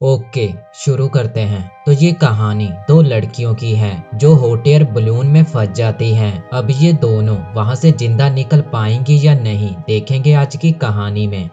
Okay, शुरू करते हैं। तो ये कहानी दो लड़कियों की है जो हॉट एयर बलून में फंस जाती हैं। अब ये दोनों वहां से जिंदा निकल पाएंगी या नहीं, देखेंगे आज की कहानी में।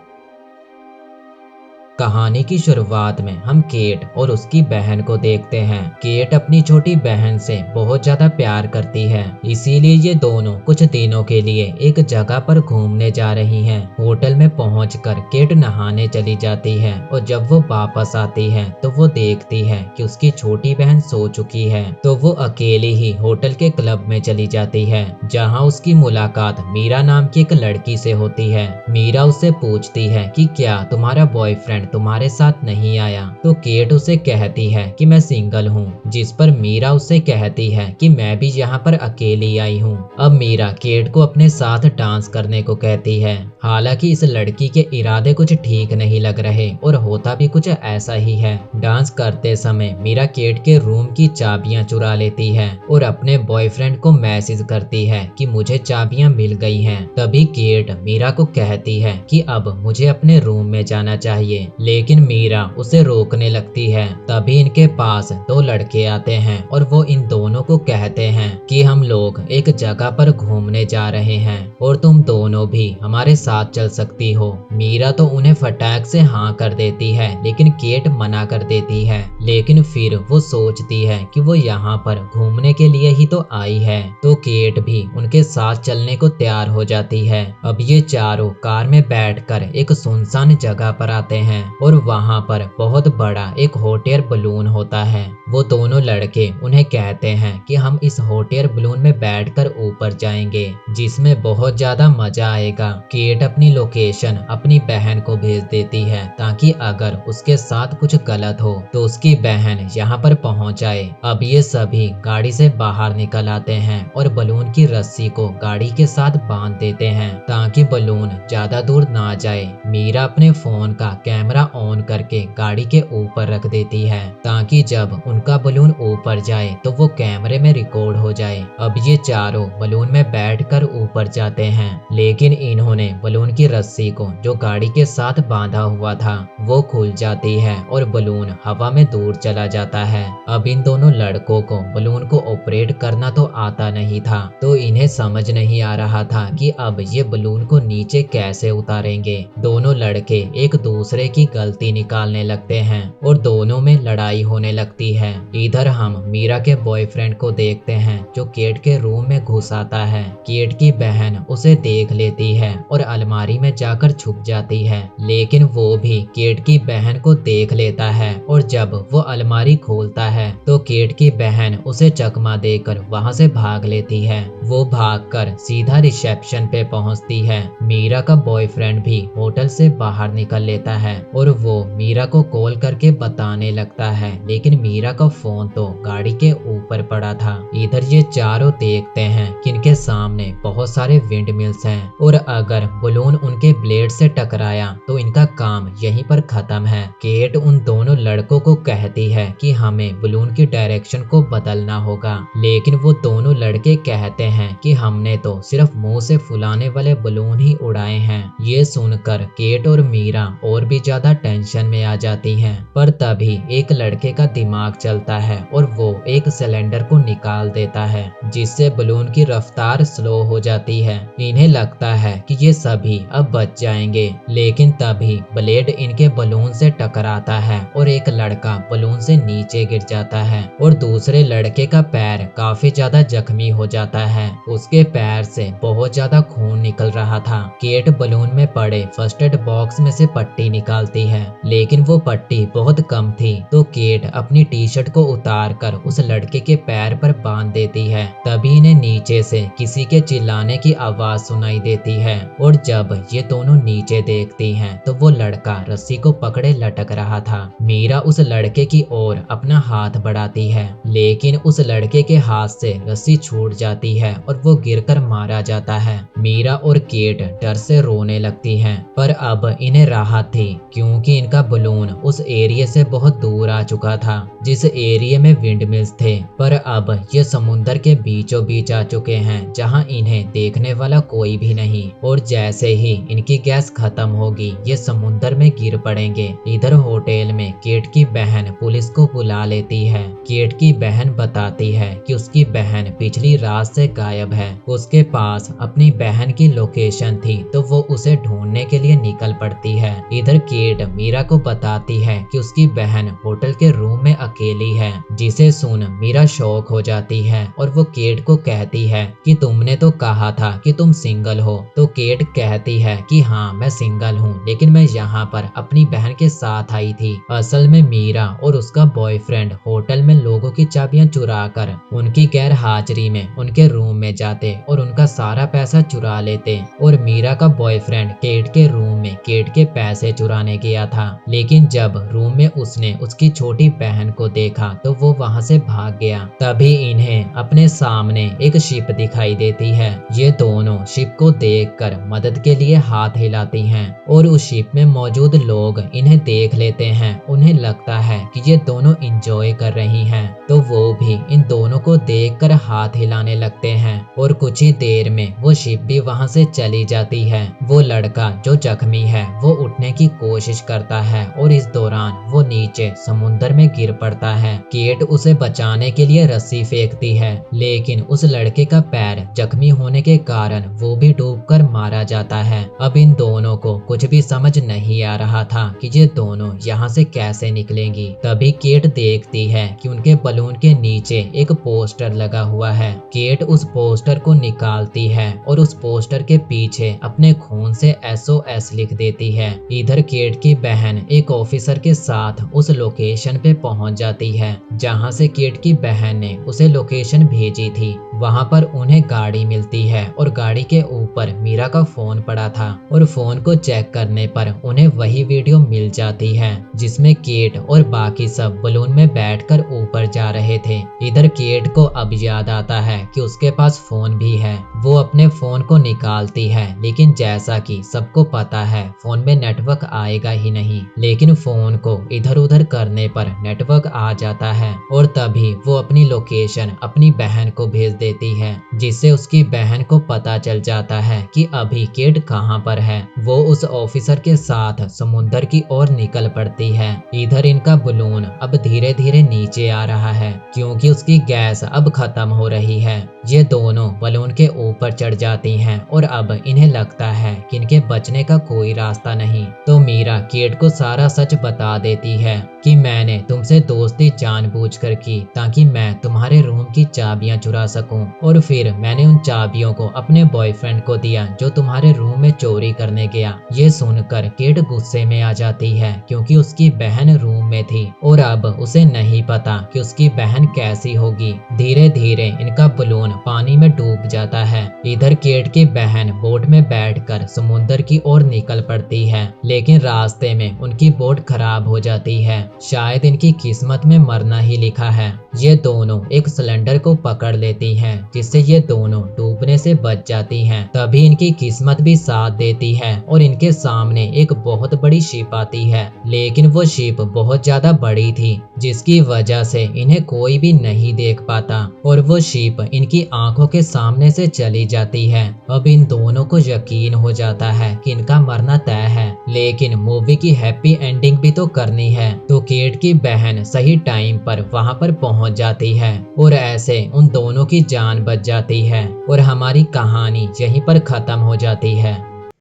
कहानी की शुरुआत में हम केट और उसकी बहन को देखते हैं। केट अपनी छोटी बहन से बहुत ज्यादा प्यार करती है, इसीलिए ये दोनों कुछ दिनों के लिए एक जगह पर घूमने जा रही हैं। होटल में पहुंचकर केट नहाने चली जाती है और जब वो वापस आती है तो वो देखती है कि उसकी छोटी बहन सो चुकी है। तो वो अकेली ही होटल के क्लब में चली जाती है, जहाँ उसकी मुलाकात मीरा नाम की एक लड़की से होती है। मीरा उससे पूछती है कि क्या तुम्हारा बॉयफ्रेंड तुम्हारे साथ नहीं आया। तो केट उसे कहती है कि मैं सिंगल हूँ, जिस पर मीरा उससे कहती है कि मैं भी यहाँ पर अकेली आई हूँ। अब मीरा केट को अपने साथ डांस करने को कहती है। हालांकि इस लड़की के इरादे कुछ ठीक नहीं लग रहे और होता भी कुछ ऐसा ही है। डांस करते समय मीरा केट के रूम की चाबियां चुरा लेती है और अपने बॉयफ्रेंड को मैसेज करती है कि मुझे चाबियां मिल गई हैं। तभी केट मीरा को कहती है कि अब मुझे अपने रूम में जाना चाहिए, लेकिन मीरा उसे रोकने लगती है। तभी इनके पास दो लड़के आते हैं और वो इन दोनों को कहते हैं कि हम लोग एक जगह पर घूमने जा रहे हैं और तुम दोनों भी हमारे साथ चल सकती हो। मीरा तो उन्हें फटाक से हाँ कर देती है, लेकिन केट मना कर देती है। लेकिन फिर वो सोचती है कि वो यहाँ पर घूमने के लिए ही तो आई है, तो केट भी उनके साथ चलने को तैयार हो जाती है। अब ये चारों कार में बैठकर एक सुनसान जगह पर आते हैं और वहाँ पर बहुत बड़ा एक हॉट एयर बलून होता है। वो दोनों लड़के उन्हें कहते हैं कि हम इस हॉट एयर बलून में बैठकर ऊपर जाएंगे, जिसमें बहुत ज्यादा मजा आएगा। केट अपनी लोकेशन अपनी बहन को भेज देती है ताकि अगर उसके साथ कुछ गलत हो तो उसकी बहन यहाँ पर पहुँच जाए। अब ये सभी गाड़ी से बाहर निकल आते हैं और बलून की रस्सी को गाड़ी के साथ बांध देते हैं ताकि बलून ज्यादा दूर ना जाए। मीरा अपने फोन का कैमरा ऑन करके गाड़ी के ऊपर रख देती है ताकि जब उनका बलून ऊपर जाए तो वो कैमरे में रिकॉर्ड हो जाए। अब ये चारों बलून में बैठकर ऊपर जाते हैं, लेकिन इन्होंने बलून की रस्सी को जो गाड़ी के साथ बांधा हुआ था वो खुल जाती है और बलून हवा में दूर चला जाता है। अब इन दोनों लड़कों को बलून को ऑपरेट करना तो आता नहीं था, तो इन्हें समझ नहीं आ रहा था कि अब ये बलून को नीचे कैसे उतारेंगे। दोनों लड़के एक दूसरे की गलती निकालने लगते हैं और दोनों में लड़ाई होने लगती है। इधर हम मीरा के बॉयफ्रेंड को देखते हैं जो केट के रूम में घुस आता है। केट की बहन उसे देख लेती है और अलमारी में जाकर छुप जाती है, लेकिन वो भी केट की बहन को देख लेता है और जब वो अलमारी खोलता है तो केट की बहन उसे चकमा देकर वहां से भाग लेती है। वो भागकर सीधा रिसेप्शन पे पहुंचती है। मीरा का बॉयफ्रेंड भी होटल से बाहर निकल लेता है और वो मीरा को कॉल करके बताने लगता है, लेकिन मीरा का फोन तो गाड़ी के ऊपर पड़ा था। इधर ये चारों देखते हैं कि इनके सामने बहुत सारे विंड मिल्स हैं और अगर बलून उनके ब्लेड से टकराया तो इनका काम यहीं पर खत्म है। केट उन दोनों लड़कों को कहती है कि हमें बलून की डायरेक्शन को बदलना होगा, लेकिन वो दोनों लड़के कहते हैं कि हमने तो सिर्फ मुंह से फुलाने वाले बलून ही उड़ाए हैं। ये सुनकर केट और मीरा और भी ज्यादा टेंशन में आ जाती हैं। पर तभी एक लड़के का दिमाग चलता है और वो एक सिलेंडर को निकाल देता है, जिससे बलून की रफ्तार स्लो हो जाती है। इन्हें लगता है कि ये सभी अब बच जाएंगे, लेकिन तभी ब्लेड इनके बलून से टकराता है और एक लड़का बलून से नीचे गिर जाता है और दूसरे लड़के का पैर काफी ज्यादा जख्मी हो जाता है। उसके पैर से बहुत ज्यादा खून निकल रहा था। केट बलून में पड़े फर्स्ट एड बॉक्स में से पट्टी निकालती है, लेकिन वो पट्टी बहुत कम थी, तो केट अपनी टी शर्ट को उतार कर उस लड़के के पैर पर बांध देती है। तभी इन्हें नीचे से किसी के चिल्लाने की आवाज सुनाई देती है और जब ये दोनों नीचे देखती हैं तो वो लड़का रस्सी को पकड़े लटक रहा था। मीरा उस लड़के की ओर अपना हाथ बढ़ाती है, लेकिन उस लड़के के हाथ से रस्सी छूट जाती है और वो गिरकर मारा जाता है। मीरा और केट डर से रोने लगती हैं। पर अब इन्हें राहत थी क्योंकि इनका बलून उस एरिया से बहुत दूर आ चुका था जिस एरिया में विंड मिल्स थे। पर अब ये समुंदर के बीचों बीच आ चुके हैं जहां इन्हें देखने वाला कोई भी नहीं। और जैसे ही इनकी गैस खत्म होगी ये समुंदर में गिर पड़ेंगे। इधर होटल में केट की बहन पुलिस को बुला लेती है। केट की बहन बताती है कि उसकी बहन पिछली रात से गायब है। उसके पास अपनी बहन की लोकेशन थी तो वो उसे ढूंढने के लिए निकल पड़ती है। इधर केट मीरा को बताती है कि उसकी बहन होटल के रूम में अकेली है, जिसे सुन मीरा शॉक हो जाती है और वो केट को कहती है कि तुमने तो कहा था कि तुम सिंगल हो। तो केट कहती है कि हाँ मैं सिंगल हूँ, लेकिन मैं यहाँ पर अपनी बहन के साथ आई थी। असल में मीरा और उसका बॉयफ्रेंड होटल में लोगों की चाबियां चुरा कर उनकी गैर हाजिरी में उनके रूम में जाते और उनका सारा पैसा चुरा लेते। और मीरा का बॉयफ्रेंड केट के रूम में केट के पैसे चुराने गया था, लेकिन जब रूम में उसने उसकी छोटी बहन को देखा तो वो वहाँ से भाग गया। तभी इन्हें अपने सामने एक शिप दिखाई देती है। ये दोनों शिप को देखकर मदद के लिए हाथ हिलाती हैं और उस शिप में मौजूद लोग इन्हें देख लेते हैं। उन्हें लगता है कि ये दोनों एंजॉय कर रही हैं, तो वो भी इन दोनों को देखकर हाथ हिलाने लगते हैं। और कुछ ही देर में वो शिप भी वहाँ से चली जाती है। वो लड़का जो जख्मी है वो उठने की कोशिश करता है और इस दौरान वो नीचे समुंदर में गिर पड़ता है। केट उसे बचाने के लिए रस्सी फेंकती है, लेकिन उस लड़के का पैर जख्मी होने के कारण वो भी डूबकर मारा जाता है। अब इन दोनों को कुछ भी समझ नहीं आ रहा था कि ये दोनों यहाँ से कैसे निकलेंगी। तभी केट देखती है कि उनके बलून के नीचे एक पोस्टर लगा हुआ है। केट उस पोस्टर को निकालती है और उस पोस्टर के पीछे अपने खून से SOS लिख देती है। इधर केट की बहन एक ऑफिसर के साथ उस लोकेशन पे पहुंच जाती है जहां से केट की बहन ने उसे लोकेशन भेजी थी। वहां पर उन्हें गाड़ी मिलती है और गाड़ी के ऊपर मीरा का फोन पड़ा था और फोन को चेक करने पर उन्हें वही वीडियो मिल जाती है जिसमें केट और बाकी सब बलून में बैठकर ऊपर जा रहे थे। इधर केट को अब याद आता है कि उसके पास फोन भी है। वो अपने फोन को निकालती है, लेकिन जैसा कि सबको पता है फोन में नेटवर्क आएगा ही नहीं। लेकिन फोन को इधर उधर करने पर नेटवर्क आ जाता है और तभी वो अपनी लोकेशन अपनी बहन को भेज देती है, जिससे उसकी बहन को पता चल जाता है कि अभी केट कहाँ पर है। वो उस ऑफिसर के साथ समुंदर की ओर निकल पड़ती है। इधर इनका बलून अब धीरे धीरे नीचे आ रहा है क्योंकि उसकी गैस अब खत्म हो रही है। ये दोनों बलून के ऊपर चढ़ जाती हैं और अब इन्हें लगता है कि इनके बचने का कोई रास्ता नहीं। तो मीरा केट को सारा सच बता देती है कि मैंने तुमसे दोस्ती जानबूझकर की ताकि मैं तुम्हारे रूम की चाबियां चुरा सकूं, और फिर मैंने उन चाबियों को अपने बॉयफ्रेंड को दिया जो तुम्हारे रूम में चोरी करने गया। ये सुनकर केट गुस्से में आ जाती है क्योंकि उसकी बहन रूम में थी और अब उसे नहीं पता कि उसकी बहन कैसी होगी। धीरे धीरे इनका बलून पानी में डूब जाता है। इधर केट की बहन बोट में बैठकर समुंदर की ओर निकल पड़ती है, लेकिन रास्ते में उनकी बोट खराब हो जाती है। शायद इनकी किस्मत में मरना ही लिखा है। ये दोनों एक सिलेंडर को पकड़ लेती हैं, जिससे ये दोनों डूबने से बच जाती हैं। तभी इनकी किस्मत भी साथ देती है और इनके सामने एक बहुत बड़ी शिप आती है, लेकिन वो शिप बहुत ज्यादा बड़ी थी जिसकी वजह से इन्हें कोई भी नहीं देख पाता और वो शिप इनकी आंखों के सामने से चली जाती है। अब इन दोनों को यकीन हो जाता है कि इनका मरना तय है, लेकिन मूवी की हैप्पी एंडिंग भी तो करनी है। तो केट की बहन सही टाइम पर वहां पर पहुंच जाती है और ऐसे उन दोनों की जान बच जाती है और हमारी कहानी यहीं पर खत्म हो जाती है।